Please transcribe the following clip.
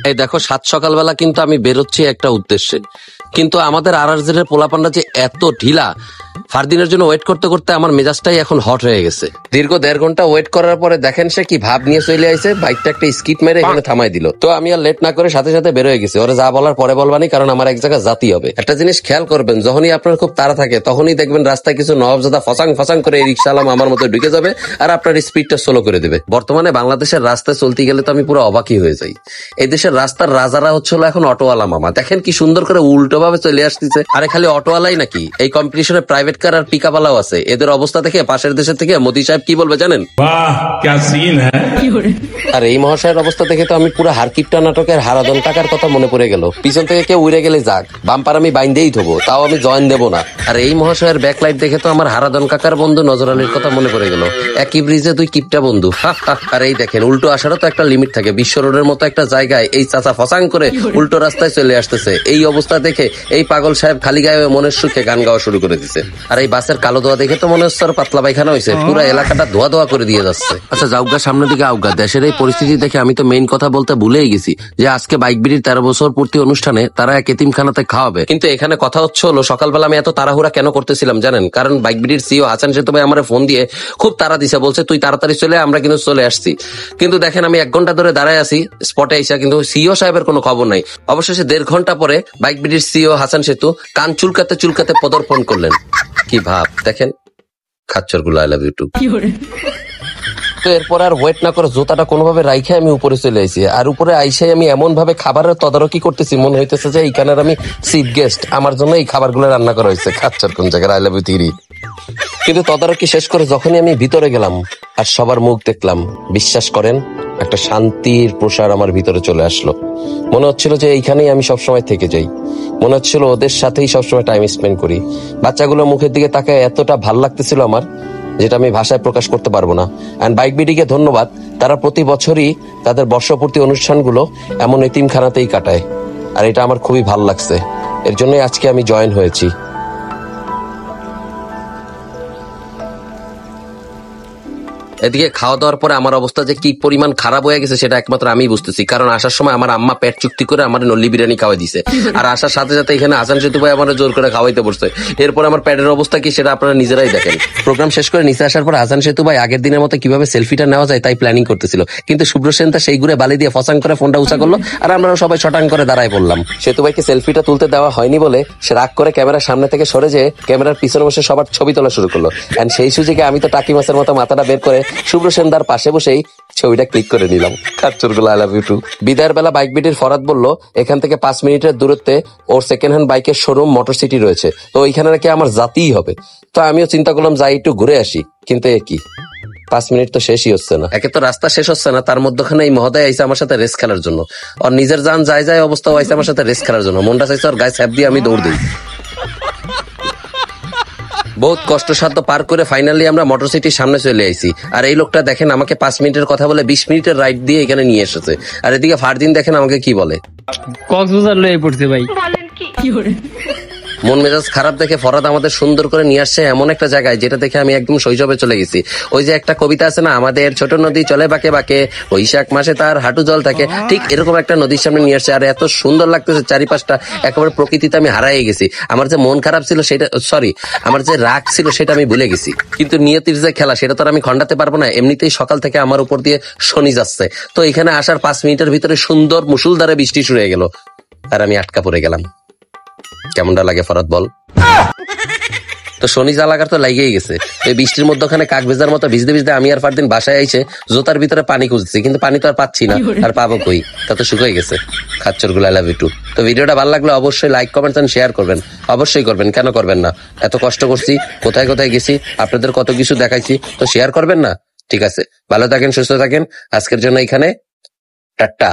এই দেখো, সাত সকালবেলা কিন্তু আমি বেরোচ্ছি একটা উদ্দেশ্যে, কিন্তু আমাদের আরআরজের পোলাপানরা যে এত ঢিলা, ফারদিনের জন্য ওয়েট করতে করতে আমার মেজাজটাই এখন হট হয়ে গেছে। দীর্ঘ 1.5 ঘন্টা ওয়েট করার পরে দেখেন সে কি ভাব নিয়ে চলে আইছে, বাইকটা একটা স্কিপ মেরে এখানে থামাই দিল। তো আমি আর লেট না করে সাথে সাথে বেরোয় গেছি। ওরা যা বলার পরে বলবানি, কারণ আমার এক জায়গায় জাতি হবে। একটা জিনিস খেয়াল করবেন, যখনই আপনার খুব তাড়া থাকে তখনই দেখবেন রাস্তায় কিছু নবাবজাদা ফসাং ফসাং করে এই রিক্সাওয়ালা আমার মতো ঢুকে যাবে আর আপনার স্পিডটা স্লো করে দেবে। বর্তমানে বাংলাদেশের রাস্তায় চলতে গেলে তো আমি পুরো অবাকই হয়ে যাই। এই দেশের রাস্তার রাজারা হচ্ছে এখন অটোওয়ালা মামা। দেখেন কি সুন্দর করে উল্টো ভাবে চলে আসতেছে। আরে খালি অটোওয়ালাই নাকি, এই কম্পিটিশনে প্রাইভেট কার আর পিকআপওয়ালাও আছে। এদের অবস্থা দেখে পাশের দেশের থেকে মোদি সাহেব কি বলবে জানেন? বাহ, क्या सीन है। আর এই মহাশয়ের অবস্থা দেখে তো আমি পুরো হারকিপটা নাটকের হারাদন টাকার কথা মনে পড়ে গেল। পিছন থেকে কেউ উড়ে গেলে যাক, বাম্পার আমি বাইন্দেই ধোবো, তাও আমি জয়েন দেবো না। আর এই মহাশয়ের ব্যাকলাইট দেখে তো আমার হারাদন কাকার বন্ধু নজর আলীর কথা মনে পড়ে গেল। একই ব্রিজে দুই কিপটা বন্ধু। আর এই দেখেন, উল্টো আসারও তো একটা লিমিট থাকে। বিশ্ব রোডের মতো একটা জায়গায় এই চাচা ফসাং করে উল্টো রাস্তায় চলে আসতেছে। এই অবস্থা দেখে এই পাগল সাহেব খালি গায়ে মনের সুখে গান গাওয়া শুরু করে দিচ্ছে। আর এই বাসের কালো ধোয়া দেখে তো মনে হচ্ছে পাতলা পায়খানা হয়েছে, পুরো এলাকাটা ধোয়া ধোয়া করে দিয়ে যাচ্ছে। আচ্ছা যাওগা, সামনের দিকে আউগা। দেশের এই পরিস্থিতি দেখে আমি তো মেইন কথা বলতে ভুলেই গেছি যে আজকে বাইক বিড়ির 13 বছর পূর্তি অনুষ্ঠানে তারা এক এতিমখানাতে খাওয়াবে। কিন্তু এখানে কথা হচ্ছে হলো, সকালবেলা আমি এত তাড়াহুড়া কেন করতেছিলাম জানেন? কারণ বাইক বিড়ির সিও হাসান সেতু ভাই আমার ফোন দিয়ে খুব তাড়া দিছে, বলছে তুই তাড়াতাড়ি চলে, আমরা কিন্তু চলে আসছি। কিন্তু দেখেন আমি 1 ঘন্টা ধরে দাঁড়ায় আছি স্পটে আইসা, কিন্তু সিও সাহেবের কোনো খবর নাই। অবশেষে 1.5 ঘন্টা পরে বাইক বিড়ির সিও হাসান সেতু কান চুলকাতে চুলকাতে পদার্পণ করলেন। কি ভাব দেখেন, খাচ্চর গুলো আই লাভ ইউ টু। তো এরপর আর ওয়েট না করে জুতাটা কোনোভাবে রাইখে আমি উপরে চলে আইছি। আর উপরে আইসাই আমি এমন ভাবে খাবারের তদারকি করতেছি, মনে হইতেছে যে এইখানের আমি চিফ গেস্ট, আমার জন্য এই খাবারগুলো রান্না করা হয়েছে। খাচ্চর কোন জায়গায়, আই লাভ ইউ থিরি। কিন্তু তদারকি শেষ করে যখনই আমি ভিতরে গেলাম আর সবার মুখ দেখলাম, বিশ্বাস করেন একটা শান্তির প্রসার আমার ভিতরে চলে আসলো। মনে হচ্ছিল যে এইখানেই আমি সবসময় থেকে যাই। মনে হচ্ছিল ওদের সাথেই সবসময় টাইম স্পেন্ড করি। বাচ্চাগুলোর মুখের দিকে তাকায় এতটা ভাল লাগতেছিল আমার, যেটা আমি ভাষায় প্রকাশ করতে পারবো না। এন্ড বাইক বিডিকে ধন্যবাদ, তারা প্রতি বছরই তাদের বর্ষপূর্তি অনুষ্ঠানগুলো এমন এতিমখানাতেই কাটায়। আর এটা আমার খুবই ভাল লাগছে, এর জন্যই আজকে আমি জয়েন হয়েছি। এদিকে খাওয়া দাওয়ার পরে আমার অবস্থা যে কি পরিমাণ খারাপ হয়ে গেছে সেটা একমাত্র আমি বুঝতেছি। কারণ আসার সময় আমার আম্মা পেট চুক্তি করে আমার নল্লি বিরিয়ানি খাওয়াই দিছে, আর আসার সাথে সাথে এখানে হাসান সেতু ভাই আমার জোর করে খাওয়াইতে বসছে। এরপর আমার পেটের অবস্থা কি সেটা আপনারা নিজেরাই দেখেন। প্রোগ্রাম শেষ করে নিচে আসার পর হাসান সেতু ভাই আগের দিনের মতো কিভাবে সেলফিটা নেওয়া যায় তাই প্ল্যানিং করতেছিল, কিন্তু শুভ্র সেন তা সেই ঘুরে বালি দিয়ে ফসাং করে ফোনটা উঁচা করলো আর আমরা সবাই শটাং করে দাঁড়ায় পড়লাম। সেতু ভাইকে সেলফিটা তুলতে দেওয়া হয়নি বলে সে রাগ করে ক্যামেরার সামনে থেকে সরে যেয়ে ক্যামেরার পিছনে বসে সবার ছবি তোলা শুরু করলো। এন্ড সেই সুযোগে আমি তো টাকি মাছের মতো মাথাটা বের করে শুভ্র সেনদার পাশে বসেই ছবিটা ক্লিক করে নিলাম। খাচ্চরগুলো আই লাভ ইউ টু। বিদায়ের বেলা বাইক বিটির ফরাদ বলল এখান থেকে 5 মিনিটের দূরত্বে ওর সেকেন্ড হ্যান্ড বাইকের শোরুম মোটর সিটি রয়েছে, তো ওইখানে নাকি আমার জাতিই হবে। তো আমিও চিন্তা করলাম যাই একটু ঘুরে আসি, কিন্তু এ কি 5 মিনিট তো শেষই হচ্ছে না। একে তো রাস্তা শেষ হচ্ছে না, তার মধ্যখানে এই মহোদয় আইসে আমার সাথে রেস খেলার জন্য। আর নিজের যান যায় যায় অবস্থা আইসে আমার সাথে রেস খেলার জন্য। মনটা চাইছে আর গায়ে স্যাপ দিয়ে আমি দৌড় দিই। বহুত কষ্টসাধ্য পার করে ফাইনালি আমরা মোটর সিটির সামনে চলে আইছি। আর এই লোকটা দেখেন আমাকে 5 মিনিটের কথা বলে 20 মিনিটের রাইড দিয়ে এখানে নিয়ে এসেছে। আর এদিকে ফারদিন দেখেন আমাকে কি বলে, কক্সবাজার লয়ে পড়ছে ভাই। মন মেজাজ খারাপ দেখে ফরাদ আমাদের সুন্দর করে নিয়ে আসছে এমন একটা জায়গায় যেটা দেখে আমি একদম শৈশবে চলে গেছি। ওই যে একটা কবিতা আছে না, আমাদের ছোট নদী চলে বাঁকে বাঁকে, বৈশাখ মাসে তার হাঁটু জল থাকে, ঠিক এরকম একটা নদীর সামনে নিয়ে আসছে। আর এত সুন্দর লাগতেছে চারিপাশটা, একেবারে প্রকৃতিতে আমি হারাই গেছি। আমার যে মন খারাপ ছিল সেটা, সরি আমার যে রাগ ছিল সেটা আমি ভুলে গেছি। কিন্তু নিয়তির যে খেলা সেটা তো আমি খণ্ডাতে পারবো না। এমনিতেই সকাল থেকে আমার উপর দিয়ে শনি যাচ্ছে, তো এখানে আসার 5 মিনিটের ভিতরে সুন্দর মুষলধারে বৃষ্টি শুরু হয়ে গেল আর আমি আটকা পড়ে গেলাম। কেমনটা লাগে ফরাদ বল? তো শনি জালাগার তো লাগেই গেছে। এই বৃষ্টির মধ্যখানে কাক ভেজার মতো ভিজতে ভিজতে আমি আর ফারদিন বাসায় আইছে জোতার ভিতরে পানি খুঁজছি, কিন্তু পানি তো আর পাচ্ছি না, আর পাবো কই, তা তো শুকিয়ে গেছে। খাচ্চরগুলো আই লাভ ইউ টু। তো ভিডিওটা ভালো লাগলে অবশ্যই লাইক কমেন্ট এন্ড শেয়ার করবেন, অবশ্যই করবেন, কেন করবেন না? এত কষ্ট করছি, কোথায় কোথায় গেছি, আপনাদের কত কিছু দেখাইছি, তো শেয়ার করবেন না? ঠিক আছে, ভালো থাকেন, সুস্থ থাকেন, আজকের জন্য এখানে টাটা।